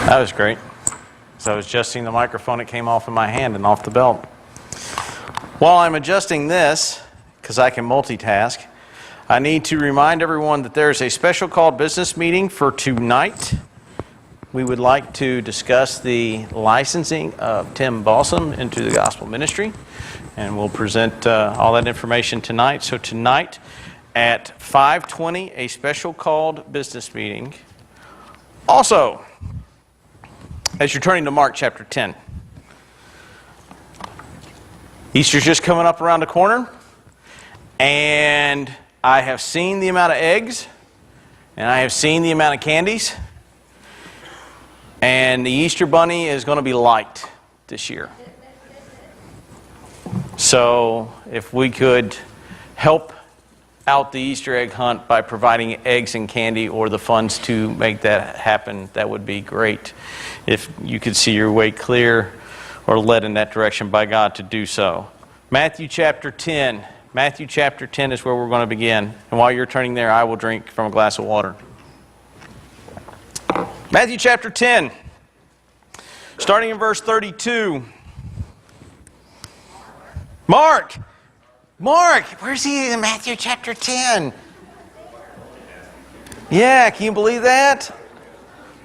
That was great. So I was adjusting the microphone, it came off in my hand and off the belt. While I'm adjusting this, because I can multitask, I need to remind everyone that there is a special called business meeting for tonight. We would like to discuss the licensing of Tim Balsam into the gospel ministry, and we'll present all that information tonight. So tonight at 5:20, a special called business meeting. Also, as you're turning to Mark chapter 10, Easter's just coming up around the corner, and I have seen the amount of eggs, and I have seen the amount of candies, and the Easter bunny is going to be light this year. So if we could help out the Easter egg hunt by providing eggs and candy or the funds to make that happen, that would be great. If you could see your way clear or led in that direction by God to do so. Matthew chapter 10. Matthew chapter 10 is where we're going to begin. And while you're turning there, I will drink from a glass of water. Matthew chapter 10, starting in verse 32. Mark, where's he in Matthew chapter 10? Yeah, can you believe that?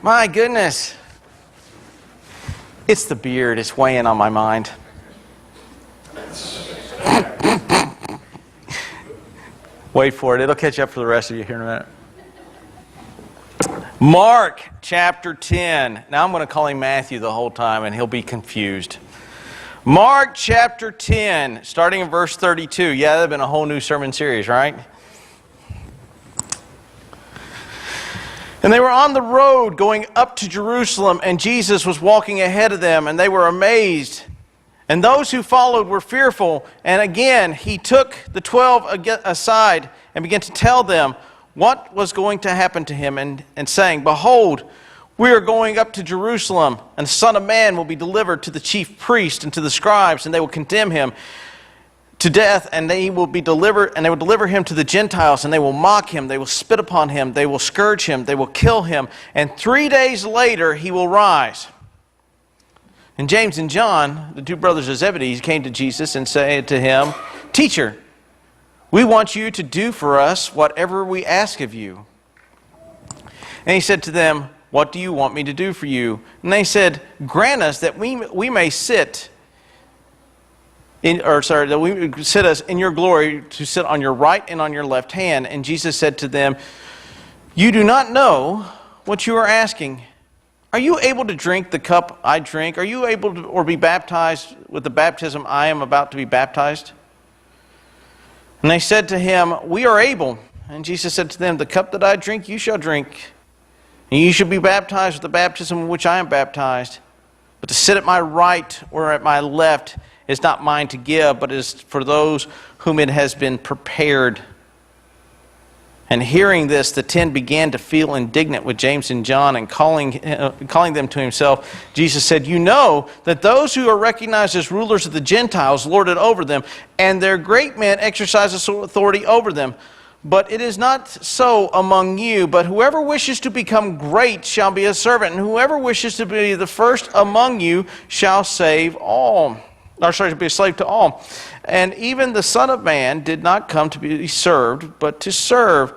My goodness. It's the beard, it's weighing on my mind. Wait for it, it'll catch up for the rest of you here in a minute. Mark chapter 10. Now I'm going to call him Matthew the whole time and he'll be confused. Mark chapter 10, starting in verse 32. Yeah, that'd have been a whole new sermon series, right? And they were on the road going up to Jerusalem, and Jesus was walking ahead of them, and they were amazed. And those who followed were fearful. And again, he took the 12 aside and began to tell them what was going to happen to him, and saying, "Behold, we are going up to Jerusalem, and the Son of Man will be delivered to the chief priests and to the scribes, and they will condemn him to death, and they will deliver him to the Gentiles, and they will mock him, they will spit upon him, they will scourge him, they will kill him, and 3 days later he will rise." And James and John, the two brothers of Zebedee, came to Jesus and said to him, "Teacher, we want you to do for us whatever we ask of you." And he said to them, "What do you want me to do for you?" And they said, "Grant us that we may sit that we sit us in your glory, to sit on your right and on your left hand." And Jesus said to them, "You do not know what you are asking. Are you able to drink the cup I drink? Are you able to, or be baptized with the baptism I am about to be baptized?" And they said to him, "We are able." And Jesus said to them, "The cup that I drink, you shall drink. And you shall be baptized with the baptism in which I am baptized. But to sit at my right or at my left is not mine to give, but is for those whom it has been prepared." And hearing this, the 10 began to feel indignant with James and John, and calling them to himself, Jesus said, "You know that those who are recognized as rulers of the Gentiles lord it over them, and their great men exercise authority over them. But it is not so among you, but whoever wishes to become great shall be a servant, and whoever wishes to be the first among you shall be a slave to all. And even the Son of Man did not come to be served, but to serve,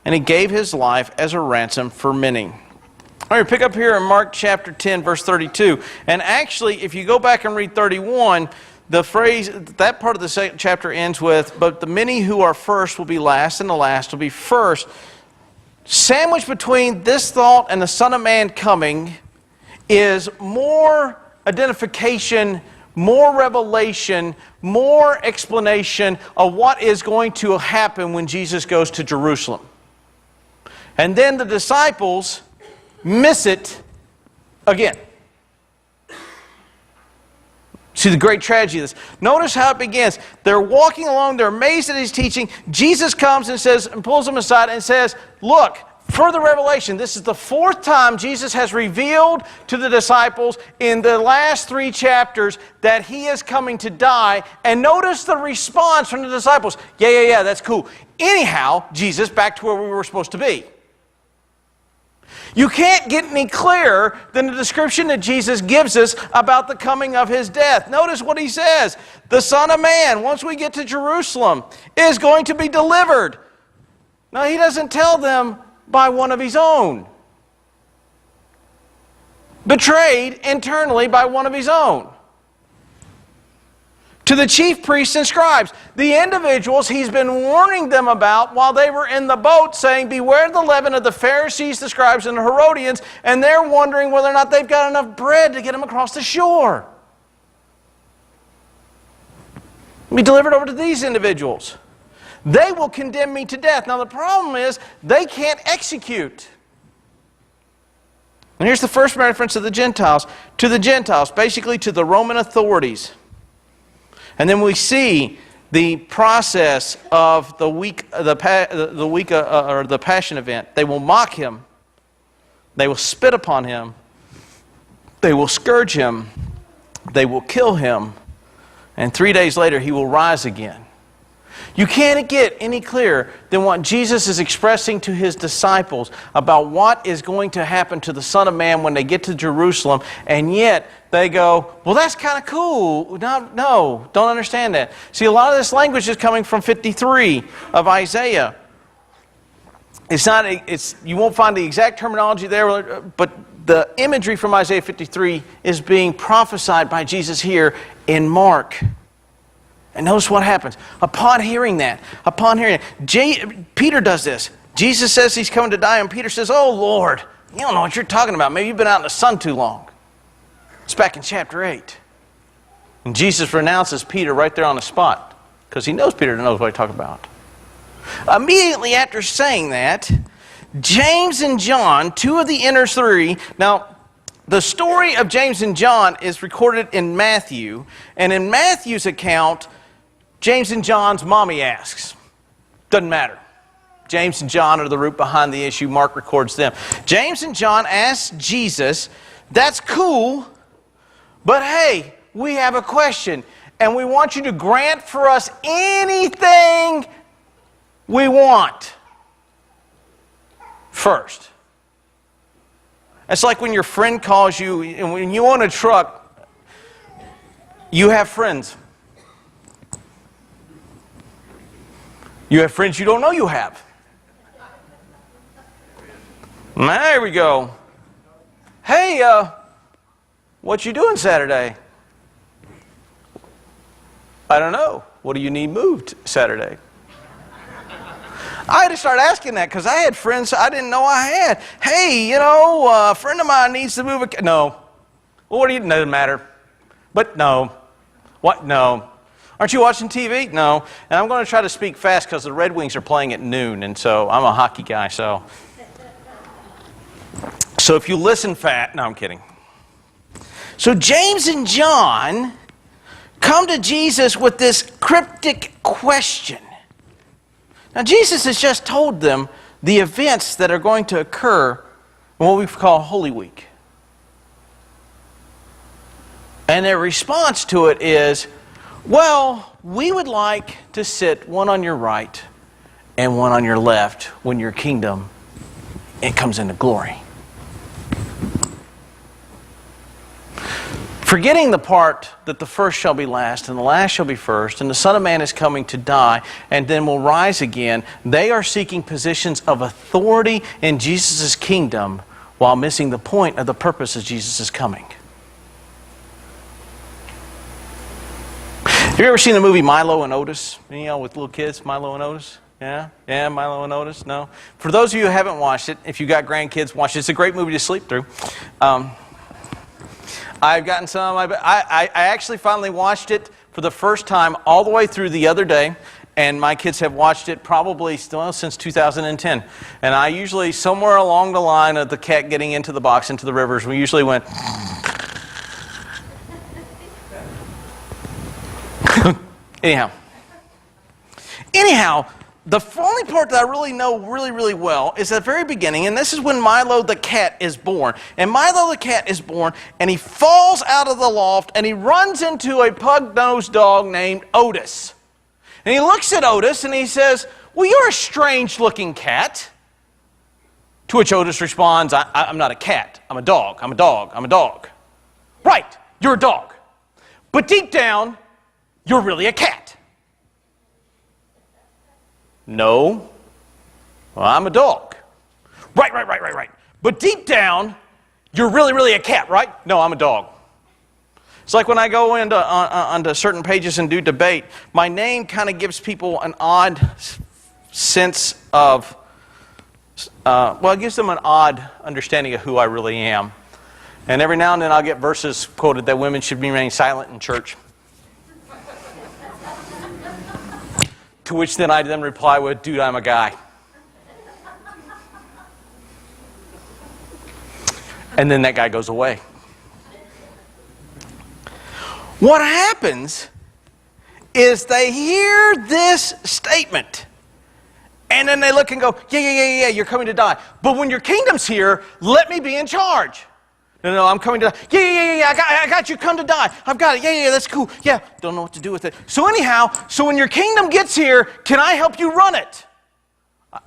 and he gave his life as a ransom for many." All right, pick up here in Mark chapter 10, verse 32. And actually, if you go back and read 31, the phrase, that part of the chapter ends with, "But the many who are first will be last, and the last will be first." Sandwiched between this thought and the Son of Man coming is more identification, more revelation, more explanation of what is going to happen when Jesus goes to Jerusalem. And then the disciples miss it again. See the great tragedy of this. Notice how it begins. They're walking along, they're amazed at his teaching. Jesus comes and pulls them aside and says, "Look, further revelation." This is the fourth time Jesus has revealed to the disciples in the last 3 chapters that he is coming to die. And notice the response from the disciples. Yeah, that's cool. Anyhow, Jesus, back to where we were supposed to be. You can't get any clearer than the description that Jesus gives us about the coming of his death. Notice what he says. The Son of Man, once we get to Jerusalem, is going to be delivered. Now, he doesn't tell them by one of his own. Betrayed internally by one of his own. To the chief priests and scribes, the individuals he's been warning them about while they were in the boat, saying, beware the leaven of the Pharisees, the scribes, and the Herodians, and they're wondering whether or not they've got enough bread to get them across the shore. Be delivered over to these individuals. They will condemn me to death. Now the problem is, they can't execute. And here's the first reference to the Gentiles. To the Gentiles, basically to the Roman authorities. And then we see the process of the Passion event. They will mock him. They will spit upon him. They will scourge him. They will kill him. And 3 days later, he will rise again. You can't get any clearer than what Jesus is expressing to his disciples about what is going to happen to the Son of Man when they get to Jerusalem, and yet they go, well, that's kind of cool. No, don't understand that. See, a lot of this language is coming from 53 of Isaiah. You won't find the exact terminology there, but the imagery from Isaiah 53 is being prophesied by Jesus here in Mark. And notice what happens. Upon hearing that, Peter does this. Jesus says he's coming to die, and Peter says, oh, Lord, you don't know what you're talking about. Maybe you've been out in the sun too long. It's back in chapter 8. And Jesus renounces Peter right there on the spot, because he knows Peter knows what he's talking about. Immediately after saying that, James and John, two of the inner three. Now, the story of James and John is recorded in Matthew, and in Matthew's account, James and John's mommy asks. Doesn't matter. James and John are the root behind the issue. Mark records them. James and John ask Jesus, that's cool, but hey, we have a question, and we want you to grant for us anything we want first. It's like when your friend calls you, and when you own a truck, you have friends. You have friends you don't know you have. There we go. Hey, what you doing Saturday? I don't know. What do you need moved Saturday? I had to start asking that because I had friends I didn't know I had. Hey, a friend of mine needs to move a... No. Well, what do you... Doesn't matter. But no. What? No. Aren't you watching TV? No. And I'm going to try to speak fast because the Red Wings are playing at noon, and so I'm a hockey guy, so... So if you listen fast... No, I'm kidding. So James and John come to Jesus with this cryptic question. Now, Jesus has just told them the events that are going to occur in what we call Holy Week. And their response to it is, well, we would like to sit one on your right and one on your left when your kingdom comes into glory. Forgetting the part that the first shall be last and the last shall be first, and the Son of Man is coming to die and then will rise again, they are seeking positions of authority in Jesus' kingdom while missing the point of the purpose of Jesus' coming. Have you ever seen the movie Milo and Otis? With little kids, Milo and Otis? Yeah, Milo and Otis? No? For those of you who haven't watched it, if you got grandkids, watch it. It's a great movie to sleep through. I've gotten some. I actually finally watched it for the first time all the way through the other day, and my kids have watched it probably since 2010. And I usually, somewhere along the line of the cat getting into the box, into the rivers, we usually went... Anyhow, the only part that I really know really well is at the very beginning, and this is when Milo the cat is born. And Milo the cat is born, and he falls out of the loft, and he runs into a pug-nosed dog named Otis. And he looks at Otis, and he says, well, you're a strange-looking cat. To which Otis responds, I'm not a cat. I'm a dog. I'm a dog. I'm a dog. Right, you're a dog. But deep down, you're really a cat. No. Well, I'm a dog. Right. But deep down, you're really a cat, right? No, I'm a dog. It's like when I go onto certain pages and do debate, my name kind of gives people an odd sense of, it gives them an odd understanding of who I really am. And every now and then I'll get verses quoted that women should remain silent in church. To which then I reply with, dude, I'm a guy. And then that guy goes away. What happens is they hear this statement. And then they look and go, yeah, you're coming to die. But when your kingdom's here, let me be in charge. No, I'm coming to die. Yeah, I got you, come to die. I've got it. Yeah, that's cool. Yeah, don't know what to do with it. So anyhow, when your kingdom gets here, can I help you run it?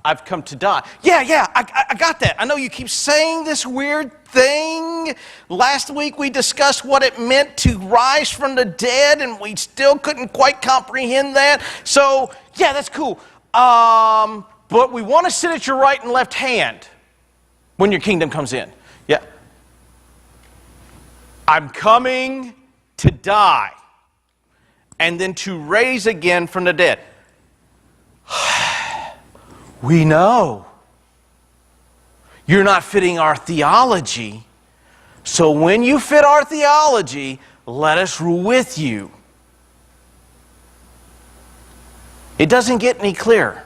I've come to die. Yeah, I got that. I know you keep saying this weird thing. Last week we discussed what it meant to rise from the dead, and we still couldn't quite comprehend that. So, yeah, that's cool. But we want to sit at your right and left hand when your kingdom comes in. Yeah. I'm coming to die and then to raise again from the dead. We know you're not fitting our theology. So when you fit our theology, let us rule with you. It doesn't get any clearer.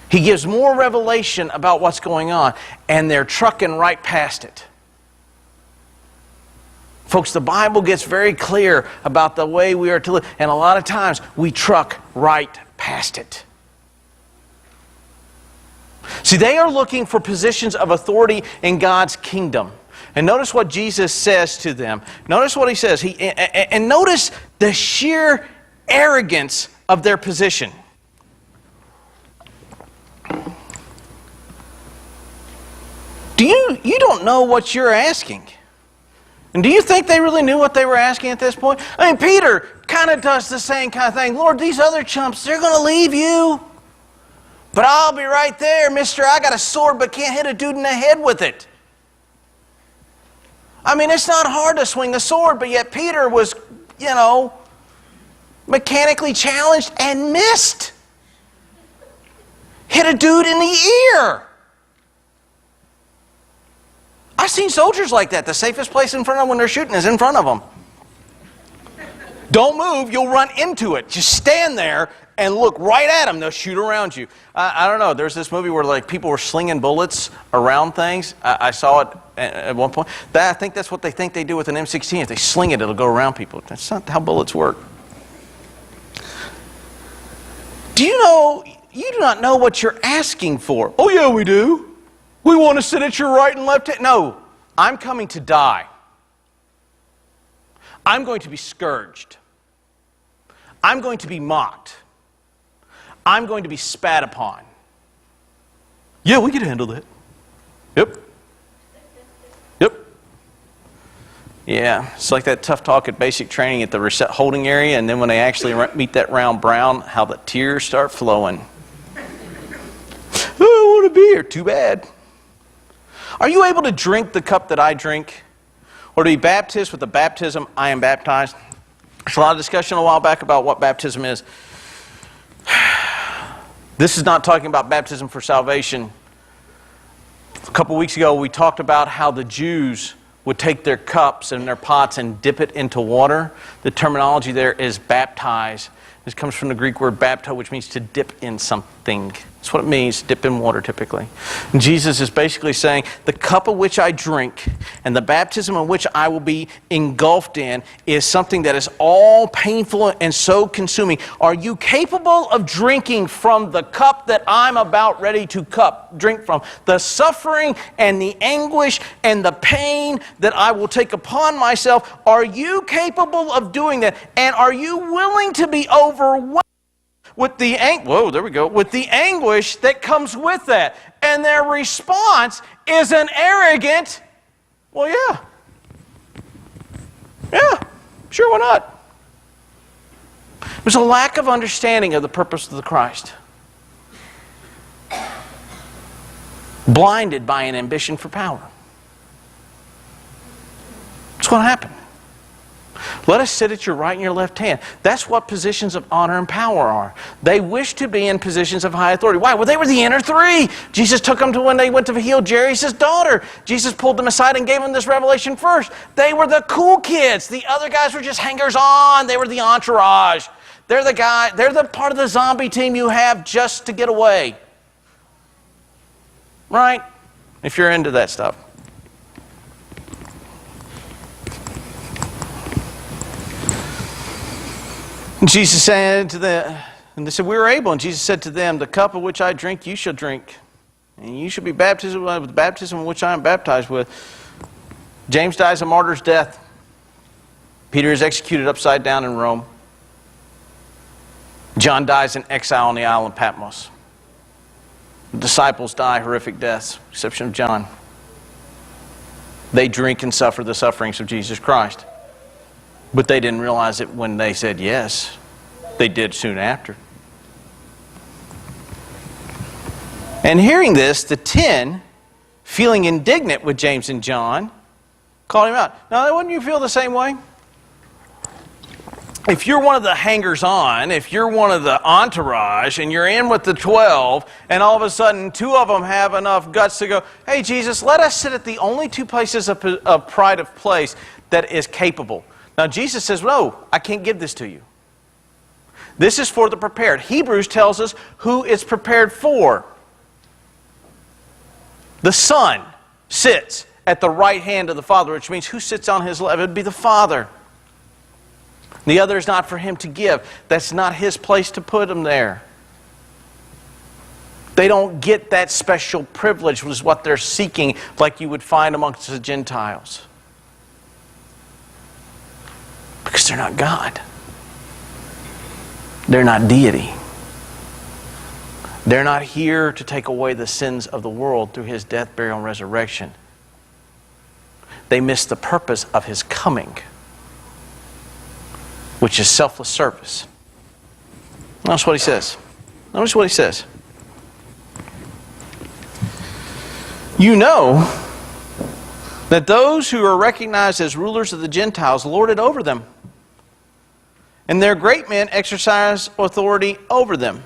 He gives more revelation about what's going on, and they're trucking right past it. Folks, the Bible gets very clear about the way we are to live, and a lot of times we truck right past it. See, they are looking for positions of authority in God's kingdom. And notice what Jesus says to them. Notice what he says. And notice the sheer arrogance of their position. You don't know what you're asking. And do you think they really knew what they were asking at this point? I mean, Peter kind of does the same kind of thing. Lord, these other chumps, they're going to leave you. But I'll be right there, mister. I got a sword but can't hit a dude in the head with it. I mean, it's not hard to swing a sword, but yet Peter was, mechanically challenged and missed. Hit a dude in the ear. I've seen soldiers like that. The safest place in front of them when they're shooting is in front of them. Don't move, you'll run into it. Just stand there and look right at them. They'll shoot around you. I don't know. There's this movie where people were slinging bullets around things. I saw it at one point. I think that's what they think they do with an M16. If they sling it, it'll go around people. That's not how bullets work. Do you know, you do not know what you're asking for. Oh, yeah, we do. We want to sit at your right and left hand. No, I'm coming to die. I'm going to be scourged. I'm going to be mocked. I'm going to be spat upon. Yeah, we can handle that. Yep. Yeah, it's like that tough talk at basic training at the reset holding area, and then when they actually meet that round brown, how the tears start flowing. Oh, I want to be here. Too bad. Are you able to drink the cup that I drink? Or to be baptized with the baptism I am baptized? There's a lot of discussion a while back about what baptism is. This is not talking about baptism for salvation. A couple weeks ago we talked about how the Jews would take their cups and their pots and dip it into water. The terminology there is baptize. This comes from the Greek word bapto, which means to dip in something. That's what it means, dip in water typically. And Jesus is basically saying, the cup of which I drink and the baptism in which I will be engulfed in is something that is all painful and so consuming. Are you capable of drinking from the cup that I'm about ready to drink from? The suffering and the anguish and the pain that I will take upon myself, are you capable of doing that? And are you willing to be overwhelmed With the with the anguish that comes with that. And their response is an arrogant, well, yeah. Yeah, sure, why not? There's a lack of understanding of the purpose of the Christ. Blinded by an ambition for power. That's what happened. Let us sit at your right and your left hand. That's what positions of honor and power are. They wish to be in positions of high authority. Why? Well, they were the inner three. Jesus took them to when they went to heal Jairus' daughter. Jesus pulled them aside and gave them this revelation first. They were the cool kids. The other guys were just hangers-on. They were the entourage. They're the part of the zombie team you have just to get away. Right? If you're into that stuff. And Jesus said to them, and they said, we were able. And Jesus said to them, the cup of which I drink, you shall drink. And you shall be baptized with the baptism in which I am baptized with. James dies a martyr's death. Peter is executed upside down in Rome. John dies in exile on the island of Patmos. The disciples die horrific deaths, exception of John. They drink and suffer the sufferings of Jesus Christ. But they didn't realize it when they said yes. They did soon after. And hearing this, the 10, feeling indignant with James and John, called him out. Now, wouldn't you feel the same way? If you're one of the hangers-on, if you're one of the entourage, and you're in with the 12, and all of a sudden 2 of them have enough guts to go, hey, Jesus, let us sit at the only 2 places of pride of place that is capable. Now, Jesus says, no, I can't give this to you. This is for the prepared. Hebrews tells us who it's prepared for. The Son sits at the right hand of the Father, which means who sits on His left? It would be the Father. The other is not for Him to give. That's not His place to put them there. They don't get that special privilege, which is what they're seeking, like you would find amongst the Gentiles. Because they're not God. They're not deity. They're not here to take away the sins of the world through His death, burial, and resurrection. They miss the purpose of His coming, which is selfless service. Notice what He says. Notice what He says. You know that those who are recognized as rulers of the Gentiles lord it over them, and their great men exercise authority over them.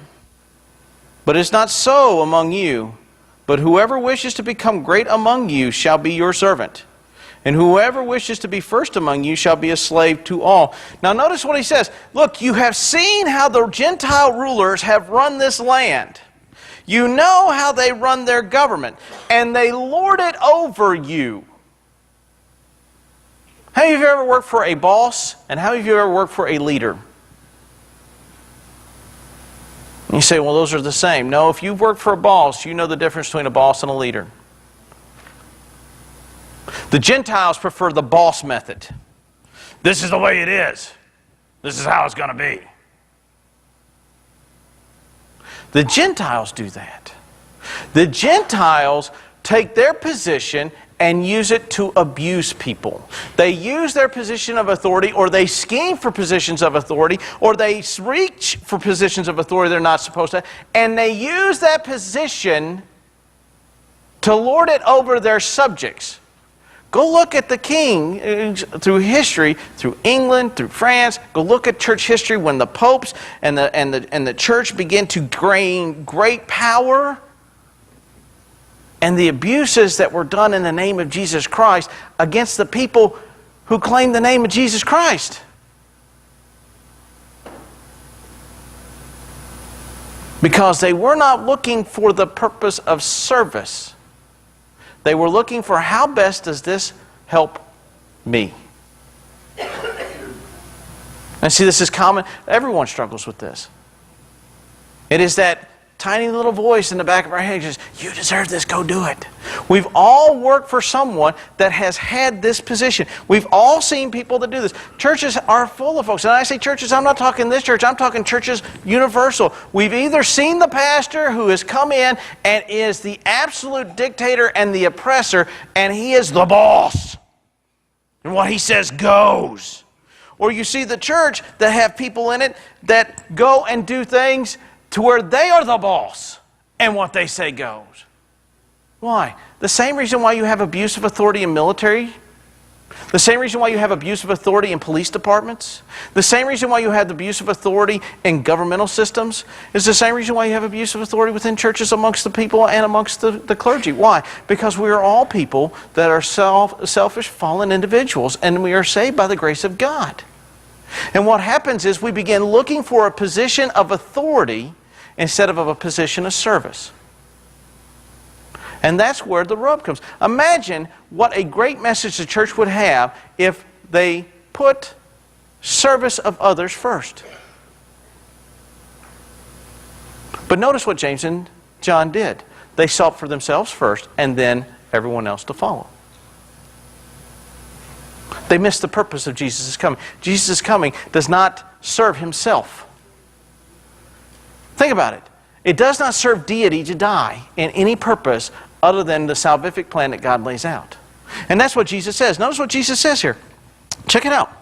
But it's not so among you, but whoever wishes to become great among you shall be your servant. And whoever wishes to be first among you shall be a slave to all. Now notice what He says. Look, you have seen how the Gentile rulers have run this land. You know how they run their government, and they lord it over you. How many of you ever worked for a boss, and how many of you ever worked for a leader? And you say, well, those are the same. No, if you've worked for a boss, you know the difference between a boss and a leader. The Gentiles prefer the boss method. This is the way it is. This is how it's going to be. The Gentiles do that. The Gentiles take their position and use it to abuse people. They use their position of authority, or they scheme for positions of authority, or they reach for positions of authority they're not supposed to, and they use that position to lord it over their subjects. Go look at the king through history, through England, through France. Go look at church history when the popes and the church began to gain great power, and the abuses that were done in the name of Jesus Christ against the people who claim the name of Jesus Christ. Because they were not looking for the purpose of service. They were looking for, how best does this help me? And see, this is common. Everyone struggles with this. It is that tiny little voice in the back of our head says, you deserve this, go do it. We've all worked for someone that has had this position. We've all seen people that do this. Churches are full of folks. And I say churches, I'm not talking this church, I'm talking churches universal. We've either seen the pastor who has come in and is the absolute dictator and the oppressor, and he is the boss. And what he says goes. Or you see the church that have people in it that go and do things to where they are the boss and what they say goes. Why? The same reason why you have abuse of authority in military, the same reason why you have abuse of authority in police departments, the same reason why you have the abuse of authority in governmental systems is the same reason why you have abuse of authority within churches amongst the people and amongst the clergy. Why? Because we are all people that are selfish, fallen individuals, and we are saved by the grace of God. And what happens is we begin looking for a position of authority instead of a position of service. And that's where the rub comes. Imagine what a great message the church would have if they put service of others first. But notice what James and John did. They sought for themselves first and then everyone else to follow. They missed the purpose of Jesus' coming. Jesus' coming does not serve himself. Think about it. It does not serve deity to die in any purpose other than the salvific plan that God lays out. And that's what Jesus says. Notice what Jesus says here. Check it out.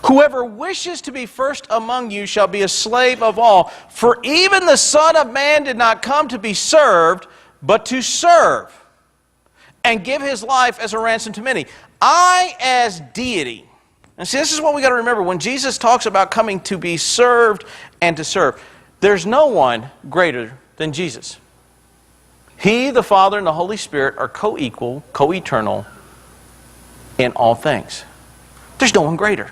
Whoever wishes to be first among you shall be a slave of all. For even the Son of Man did not come to be served, but to serve, and give his life as a ransom to many. I as deity. And see, this is what we got to remember. When Jesus talks about coming to be served and to serve, there's no one greater than Jesus. He, the Father, and the Holy Spirit are co-equal, co-eternal in all things. There's no one greater.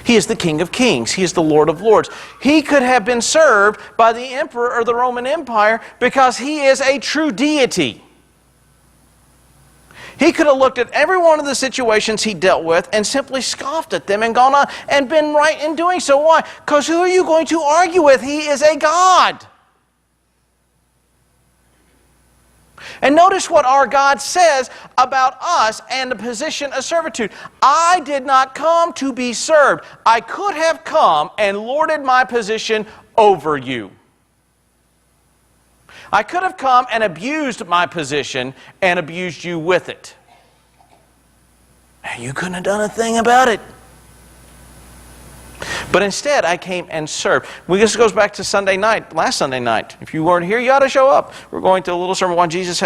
He is the King of Kings. He is the Lord of Lords. He could have been served by the emperor or the Roman Empire because he is a true deity. He could have looked at every one of the situations he dealt with and simply scoffed at them and gone on and been right in doing so. Why? Because who are you going to argue with? He is a God. And notice what our God says about us and the position of servitude. I did not come to be served. I could have come and lorded my position over you. I could have come and abused my position and abused you with it. And you couldn't have done a thing about it. But instead, I came and served. This goes back to Sunday night, last Sunday night. If you weren't here, you ought to show up. We're going to a little sermon why Jesus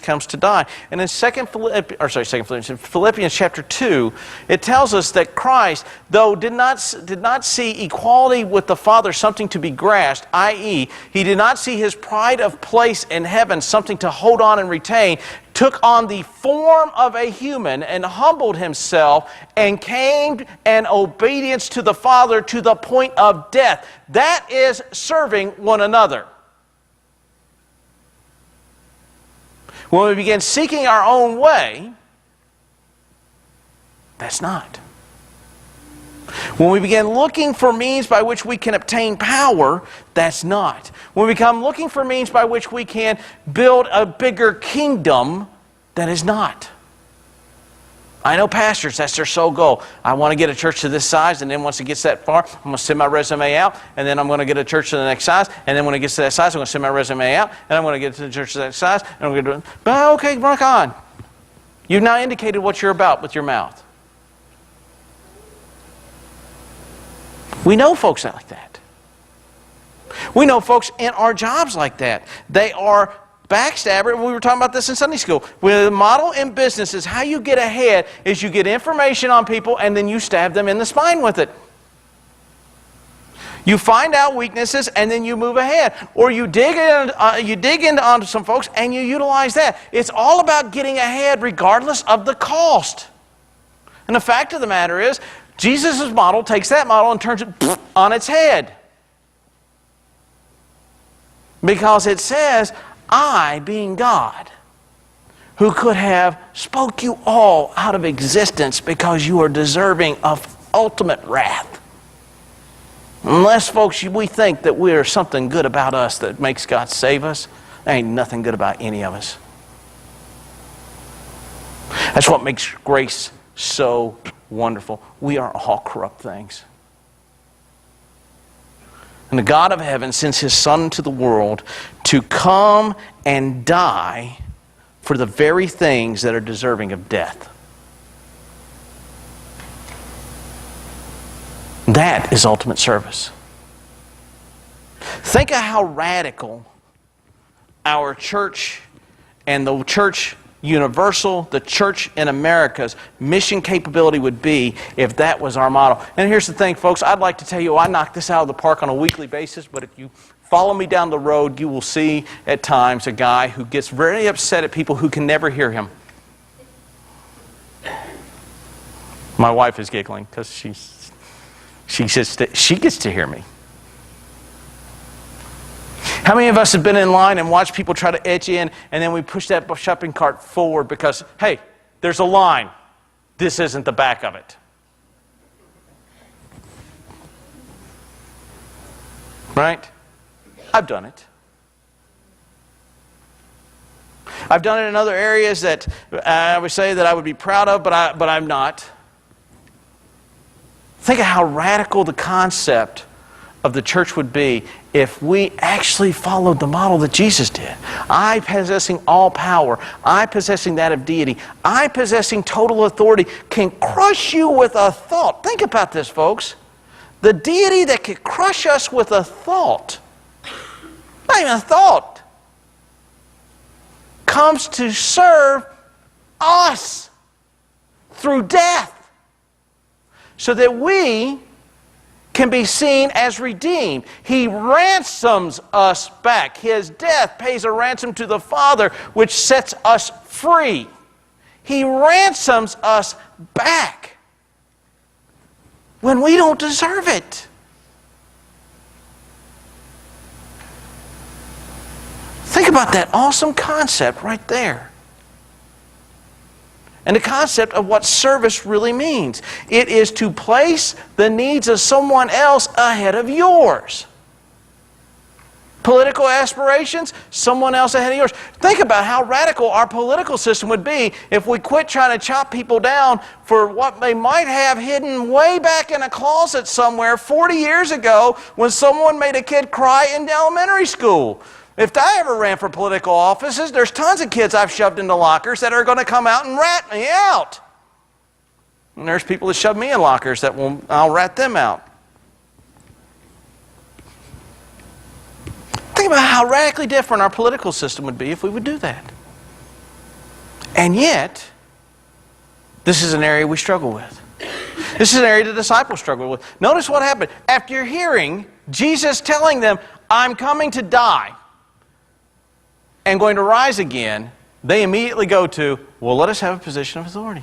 comes to die. And in Philippians chapter 2, it tells us that Christ, though did not see equality with the Father something to be grasped, i.e., he did not see his pride of place in heaven something to hold on and retain, took on the form of a human and humbled himself and came in obedience to the Father to the point of death. That is serving one another. When we begin seeking our own way, that's not. When we begin looking for means by which we can obtain power, that's not. When we come looking for means by which we can build a bigger kingdom, that is not. I know pastors, that's their sole goal. I want to get a church to this size, and then once it gets that far, I'm going to send my resume out, and then I'm going to get a church to the next size, and then when it gets to that size, I'm going to send my resume out, and I'm going to get to the church to that size, and I'm going to do it. But okay, rock on. You've now indicated what you're about with your mouth. We know folks like that. We know folks in our jobs like that. They are backstabber. We were talking about this in Sunday school. The model in business is how you get ahead is you get information on people and then you stab them in the spine with it. You find out weaknesses and then you move ahead. Or you dig into onto some folks and you utilize that. It's all about getting ahead regardless of the cost. And the fact of the matter is, Jesus' model takes that model and turns it on its head. Because it says, I, being God, who could have spoke you all out of existence because you are deserving of ultimate wrath. Unless, folks, we think that we're something good about us that makes God save us, there ain't nothing good about any of us. That's what makes grace so wonderful. We are all corrupt things. And the God of heaven sends His Son into the world to come and die for the very things that are deserving of death. That is ultimate service. Think of how radical our church and the church universal, the church in America's mission capability would be if that was our model. And here's the thing, folks. I'd like to tell you, I knock this out of the park on a weekly basis, but if you follow me down the road, you will see at times a guy who gets very upset at people who can never hear him. My wife is giggling because she gets to hear me. How many of us have been in line and watched people try to edge in, and then we push that shopping cart forward because, hey, there's a line. This isn't the back of it. Right? I've done it. I've done it in other areas that I would say that I would be proud of, but I'm not. Think of how radical the concept of the church would be if we actually followed the model that Jesus did. I possessing all power, I possessing that of deity, I possessing total authority, can crush you with a thought. Think about this, folks. The deity that could crush us with a thought, not even a thought, comes to serve us through death so that we can be seen as redeemed. He ransoms us back. His death pays a ransom to the Father, which sets us free. He ransoms us back when we don't deserve it. Think about that awesome concept right there. And the concept of what service really means. It is to place the needs of someone else ahead of yours. Political aspirations, someone else ahead of yours. Think about how radical our political system would be if we quit trying to chop people down for what they might have hidden way back in a closet somewhere 40 years ago when someone made a kid cry in elementary school. If I ever ran for political offices, there's tons of kids I've shoved into lockers that are going to come out and rat me out. And there's people that shove me in lockers that I'll rat them out. Think about how radically different our political system would be if we would do that. And yet, this is an area we struggle with. This is an area the disciples struggle with. Notice what happened. After hearing Jesus telling them, I'm coming to die and going to rise again, they immediately go to, well, let us have a position of authority.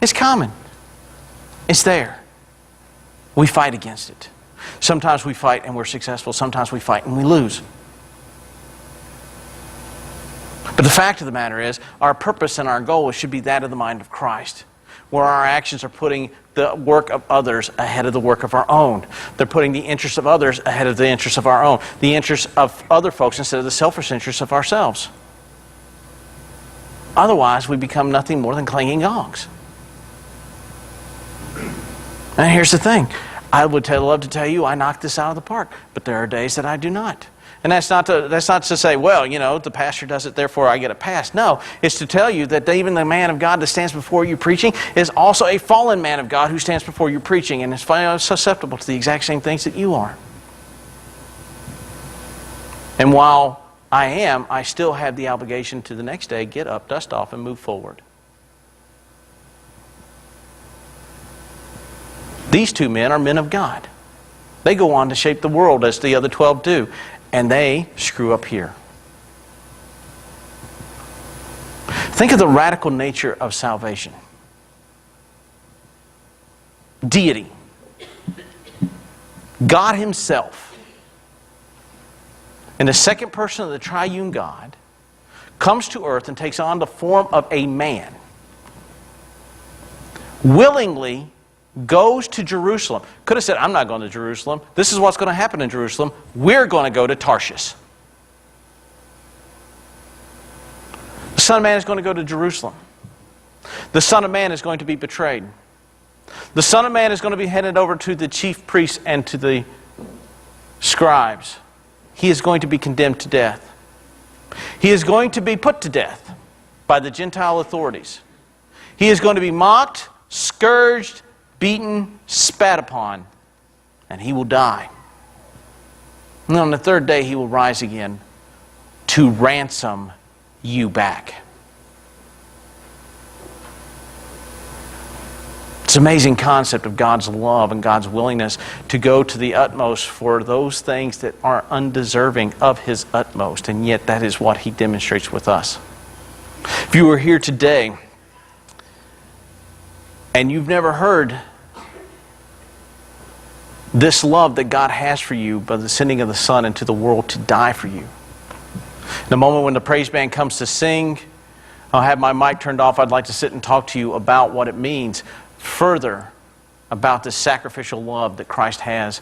It's common. It's there. We fight against it. Sometimes we fight and we're successful. Sometimes we fight and we lose. But the fact of the matter is, our purpose and our goal should be that of the mind of Christ, where our actions are putting the work of others ahead of the work of our own. They're putting the interests of others ahead of the interests of our own. The interests of other folks instead of the selfish interests of ourselves. Otherwise, we become nothing more than clanging gongs. And here's the thing. I would love to tell you I knocked this out of the park, but there are days that I do not. And that's not to say, well, you know, the pastor does it, therefore I get a pass. No, it's to tell you that even the man of God that stands before you preaching is also a fallen man of God who stands before you preaching and is susceptible to the exact same things that you are. And while I still have the obligation to the next day get up, dust off, and move forward. These two men are men of God. They go on to shape the world as the other 12 do. And they screw up here. Think of the radical nature of salvation. Deity. God Himself, in the second person of the triune God, comes to earth and takes on the form of a man. Willingly goes to Jerusalem. Could have said, I'm not going to Jerusalem. This is what's going to happen in Jerusalem. We're going to go to Tarshish. The Son of Man is going to go to Jerusalem. The Son of Man is going to be betrayed. The Son of Man is going to be handed over to the chief priests and to the scribes. He is going to be condemned to death. He is going to be put to death by the Gentile authorities. He is going to be mocked, scourged, beaten, spat upon, and he will die. And on the third day he will rise again to ransom you back. It's an amazing concept of God's love and God's willingness to go to the utmost for those things that are undeserving of His utmost. And yet that is what He demonstrates with us. If you were here today and you've never heard this love that God has for you by the sending of the Son into the world to die for you. In a moment when the praise band comes to sing, I'll have my mic turned off. I'd like to sit and talk to you about what it means further about the sacrificial love that Christ has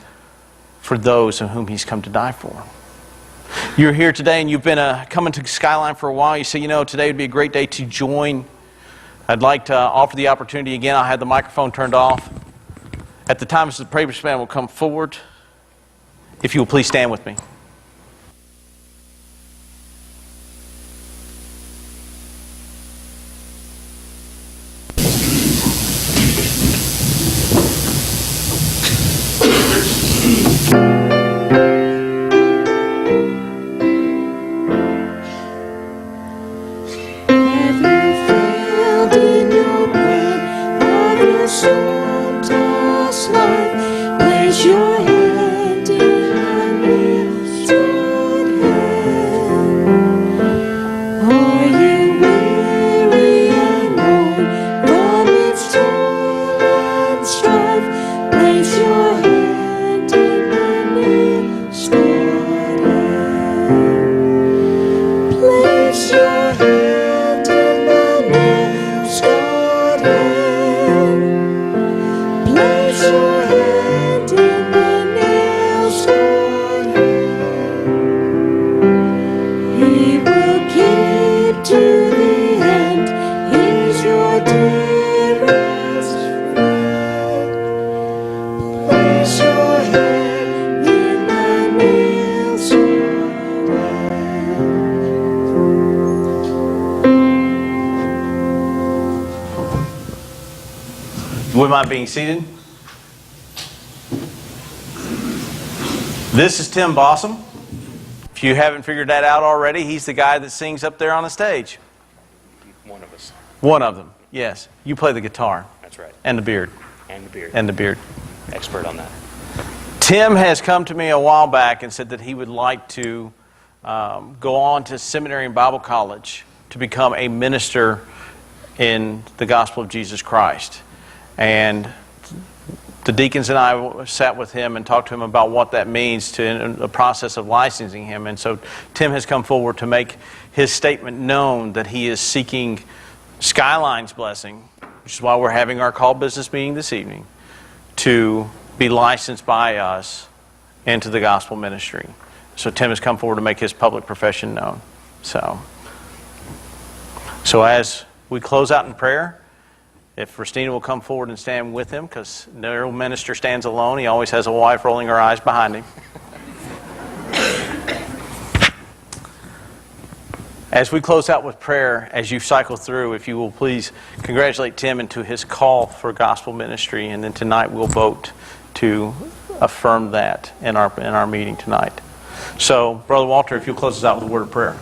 for those of whom He's come to die for. You're here today and you've been coming to Skyline for a while. You say, today would be a great day to join. I'd like to offer the opportunity again. I'll have the microphone turned off. At the time, the praise band will come forward. If you will please stand with me. Would mind being seated? This is Tim Bossum. If you haven't figured that out already, he's the guy that sings up there on the stage. One of us. One of them, yes. You play the guitar. That's right. And the beard. And the beard. And the beard. Expert on that. Tim has come to me a while back and said that he would like to go on to seminary and Bible college to become a minister in the gospel of Jesus Christ. And the deacons and I sat with him and talked to him about what that means in the process of licensing him. And so Tim has come forward to make his statement known that he is seeking Skyline's blessing, which is why we're having our call business meeting this evening, to be licensed by us into the gospel ministry. So Tim has come forward to make his public profession known. So as we close out in prayer, if Christina will come forward and stand with him, because no minister stands alone. He always has a wife rolling her eyes behind him. As we close out with prayer, as you cycle through, if you will please congratulate Tim into his call for gospel ministry, and then tonight we'll vote to affirm that in our meeting tonight. So, Brother Walter, if you'll close us out with a word of prayer.